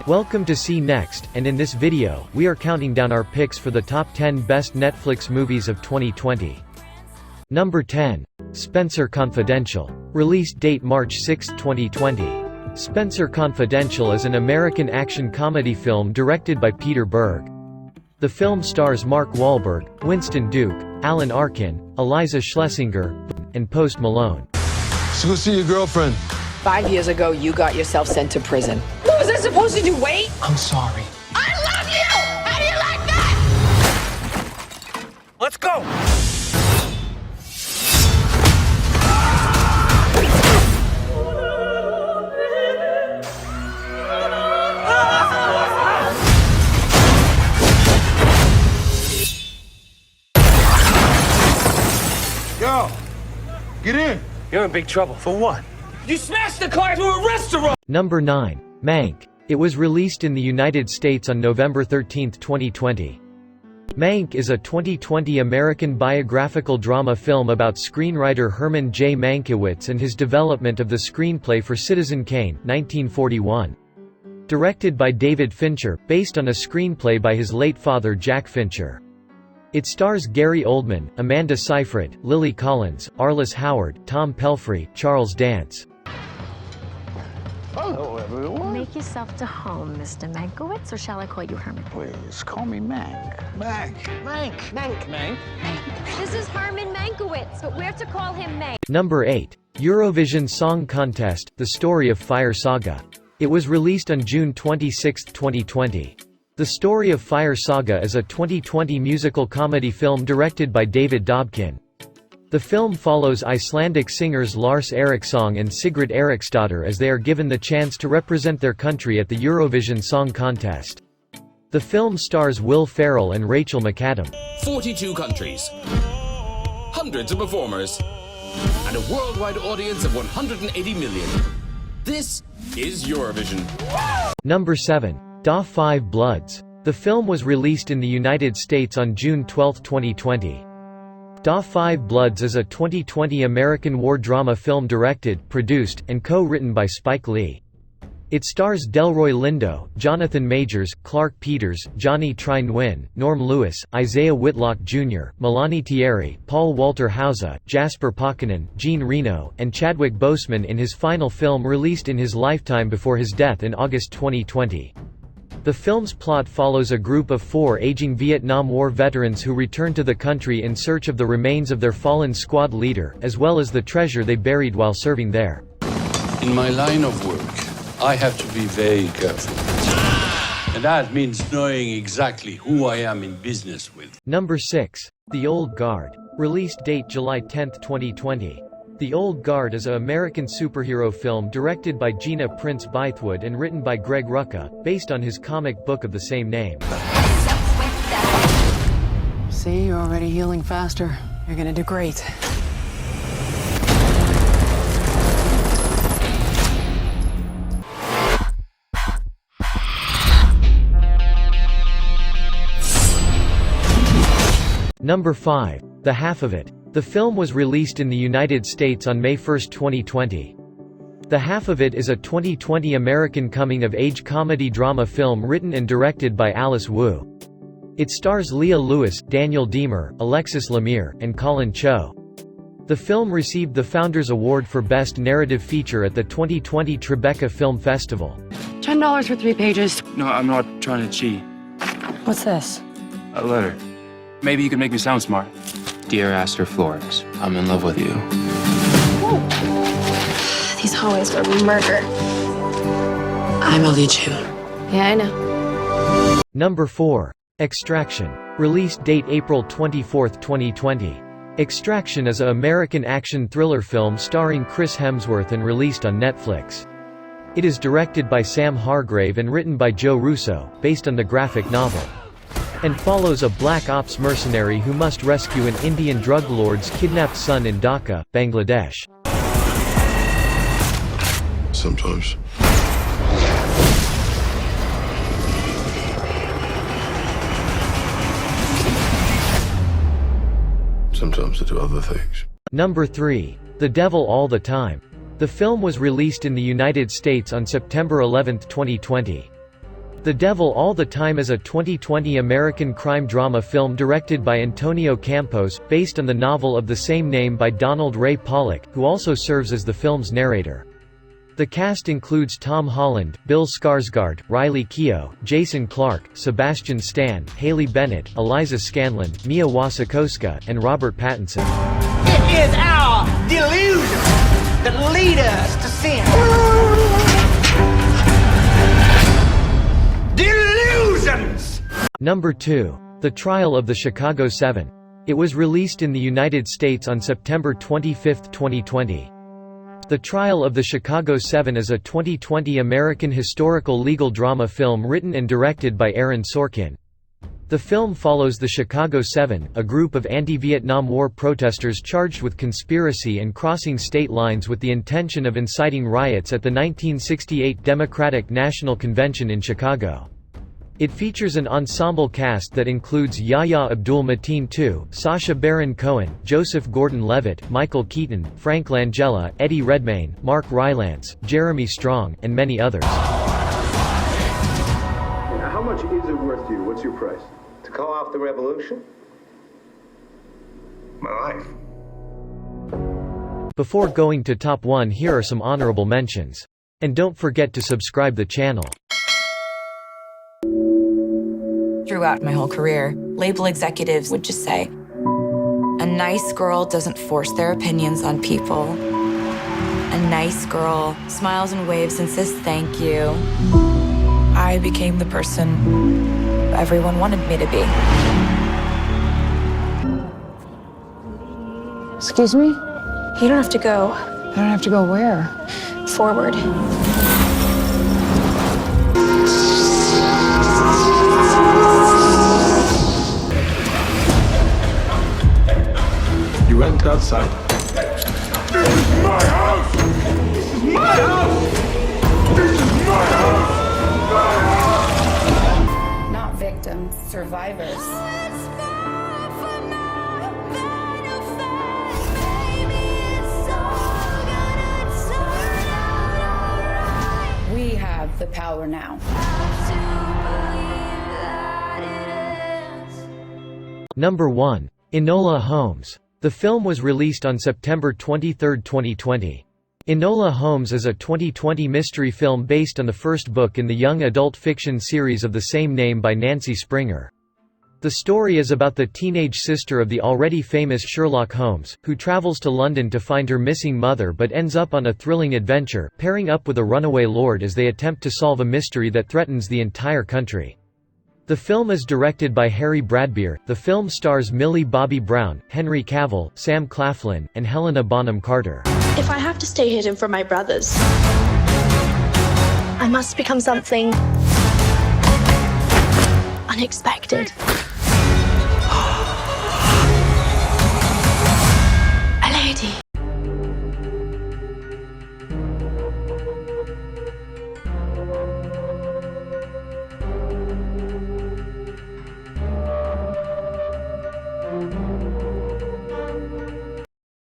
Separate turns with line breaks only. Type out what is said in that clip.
Welcome to Cnext, and in this video, we are counting down our picks for the top 10 best Netflix movies of 2020. Number 10. Spencer Confidential. Release date March 6, 2020. Spencer Confidential is an American action comedy film directed by Peter Berg. The film stars Mark Wahlberg, Winston Duke, Alan Arkin, Eliza Schlesinger, and Post Malone.
So go see your girlfriend.
5 years ago, you got yourself sent to prison. What was I supposed to do, wait?
I'm sorry.
I love you! How do you like that?
Let's go!
Yo, get in.
You're in big trouble. For what? You smashed the car into a restaurant!
Number 9. Mank. It was released in the United States on November 13, 2020. Mank is a 2020 American biographical drama film about screenwriter Herman J. Mankiewicz and his development of the screenplay for Citizen Kane, 1941. Directed by David Fincher, based on a screenplay by his late father Jack Fincher. It stars Gary Oldman, Amanda Seyfried, Lily Collins, Arliss Howard, Tom Pelphrey, Charles Dance.
Hello, everyone.
Make yourself to home, Mr. Mankiewicz, or shall I call you Herman?
Please, call me Mank. Mank.
This is Herman Mankiewicz, but we're to call him Mank.
Number 8. Eurovision Song Contest, The Story of Fire Saga. It was released on June 26, 2020. The Story of Fire Saga is a 2020 musical comedy film directed by David Dobkin. The film follows Icelandic singers Lars Eriksson and Sigrid Eriksdottir as they are given the chance to represent their country at the Eurovision Song Contest. The film stars Will Ferrell and Rachel McAdam.
42 countries, hundreds of performers, and a worldwide audience of 180 million. This is Eurovision.
Number 7. Da 5 Bloods. The film was released in the United States on June 12, 2020. Da 5 Bloods is a 2020 American war drama film directed, produced, and co-written by Spike Lee. It stars Delroy Lindo, Jonathan Majors, Clark Peters, Johnny Trine Nguyen, Norm Lewis, Isaiah Whitlock Jr., Melanie Thierry, Paul Walter Hauser, Jasper Pakkanen, Jean Reno, and Chadwick Boseman in his final film released in his lifetime before his death in August 2020. The film's plot follows a group of 4 aging Vietnam War veterans who return to the country in search of the remains of their fallen squad leader, as well as the treasure they buried while serving there.
In my line of work, I have to be very careful. And that means knowing exactly who I am in business with.
Number 6. The Old Guard. Release date July 10, 2020. The Old Guard is an American superhero film directed by Gina Prince Bythewood and written by Greg Rucka, based on his comic book of the same name.
See, you're already healing faster. You're gonna do great.
Number 5. The Half of It. The film was released in the United States on May 1, 2020. The Half of It is a 2020 American coming-of-age comedy-drama film written and directed by Alice Wu. It stars Leah Lewis, Daniel Diemer, Alexis Lemire, and Colin Cho. The film received the Founders Award for Best Narrative Feature at the 2020 Tribeca Film Festival.
$10 for 3 pages.
No, I'm not trying to cheat.
What's this?
A letter. Maybe you can make me sound smart. Dear Aster Flores, I'm in love with you.
These hallways were murder.
I'm a lead you.
Yeah, I know.
Number 4. Extraction. Release date April 24, 2020. Extraction is an American action thriller film starring Chris Hemsworth and released on Netflix. It is directed by Sam Hargrave and written by Joe Russo, based on the graphic novel. And follows a black ops mercenary who must rescue an Indian drug lord's kidnapped son in Dhaka, Bangladesh.
Sometimes. Sometimes I do other things.
Number 3. The Devil All the Time. The film was released in the United States on September 11, 2020. The Devil All the Time is a 2020 American crime drama film directed by Antonio Campos, based on the novel of the same name by Donald Ray Pollock, who also serves as the film's narrator. The cast includes Tom Holland, Bill Skarsgård, Riley Keough, Jason Clarke, Sebastian Stan, Haley Bennett, Eliza Scanlon, Mia Wasikowska, and Robert Pattinson.
It is our delusion that lead us to sin. Delusions!
Number 2. The Trial of the Chicago 7. It was released in the United States on September 25, 2020. The Trial of the Chicago 7 is a 2020 American historical legal drama film written and directed by Aaron Sorkin. The film follows the Chicago 7, a group of anti-Vietnam War protesters charged with conspiracy and crossing state lines with the intention of inciting riots at the 1968 Democratic National Convention in Chicago. It features an ensemble cast that includes Yahya Abdul-Mateen II, Sacha Baron Cohen, Joseph Gordon-Levitt, Michael Keaton, Frank Langella, Eddie Redmayne, Mark Rylance, Jeremy Strong, and many others.
How much is it worth to you? What's your price?
To call off the revolution?
My life.
Before going to top 1, here are some honorable mentions. And don't forget to subscribe the channel.
Throughout my whole career, label executives would just say, "A nice girl doesn't force their opinions on people. A nice girl smiles and waves and says thank you." I became the person everyone wanted me to be.
Excuse me?
You don't have to go.
I don't have to go where?
Forward.
You went outside.
This is my house! This is my house! This is my house!
Not victims, survivors. We have the power now.
Number 1. Enola Holmes. The film was released on September 23, 2020. Enola Holmes is a 2020 mystery film based on the first book in the young adult fiction series of the same name by Nancy Springer. The story is about the teenage sister of the already famous Sherlock Holmes, who travels to London to find her missing mother but ends up on a thrilling adventure, pairing up with a runaway lord as they attempt to solve a mystery that threatens the entire country. The film is directed by Harry Bradbeer. The film stars Millie Bobby Brown, Henry Cavill, Sam Claflin, and Helena Bonham Carter.
If I have to stay hidden from my brothers, I must become something unexpected.